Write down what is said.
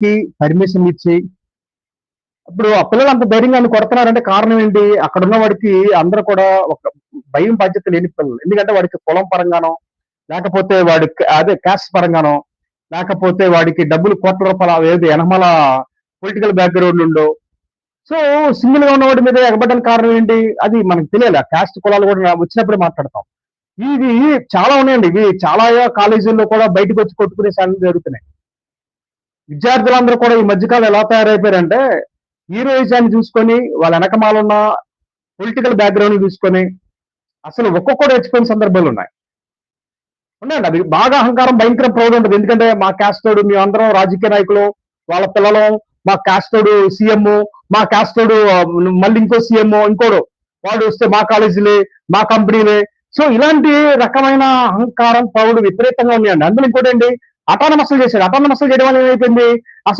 కి పర్మిషన్ ఇచ్చి ఇప్పుడు ఆ పిల్లలు అంత ధైర్యంగా నన్ను కొడుతున్నారంటే కారణం ఏంటి? అక్కడున్న వాడికి అందరూ కూడా ఒక భయం బాధ్యత లేని పిల్లలు. ఎందుకంటే వాడికి కులం పరంగానో, లేకపోతే వాడికి అదే క్యాస్ట్ పరంగానో, లేకపోతే వాడికి డబ్బులు కోట్ల రూపాయల ఏది ఎనకమాల పొలిటికల్ బ్యాక్‌గ్రౌండ్ ఉండో, సో సింగిల్‌గా ఉన్నవాడి మీద ఎగబడ్డానికి కారణం ఏంటి? అది మనకు తెలియాలి. ఆ క్యాస్ట్ కులాలు కూడా వచ్చినప్పుడే మాట్లాడతాం. ఇవి చాలా ఉన్నాయండి. ఇవి చాలా కాలేజీల్లో కూడా బయటకొచ్చి కొట్టుకునే సంఘటనలు జరుగుతున్నాయి. విద్యార్థులందరూ కూడా ఈ మధ్య కాలం ఎలా తయారైపోయారంటే, హీరోయిజాన్ని చూసుకొని, వాళ్ళ ఎనకమాలున్న పొలిటికల్ బ్యాక్‌గ్రౌండ్ చూసుకొని, అసలు ఒక్కొక్కడు రెచ్చిపోయిన సందర్భాలున్నాయి. ఉన్నాయండి. అది బాగా అహంకారం భయంకర ప్రౌడ్ ఉంటది. ఎందుకంటే మా క్యాస్టోడు మేమందరం రాజకీయ నాయకులు, వాళ్ళ పిల్లలం, మా క్యాస్టోడు సీఎం, మా క్యాస్టోడు మళ్ళీ ఇంకో సీఎం, ఇంకోడు వాడు వస్తే మా కాలేజీలే, మా కంపెనీలే. సో ఇలాంటి రకమైన అహంకారం, ప్రౌడ్ విపరీతంగా ఉన్నాయండి. అందులో ఇంకోటేంటి అటానమస్‌లు చేశాడు. అటానమస్‌లు చేయడం వల్ల ఏమైపోయింది? అసలు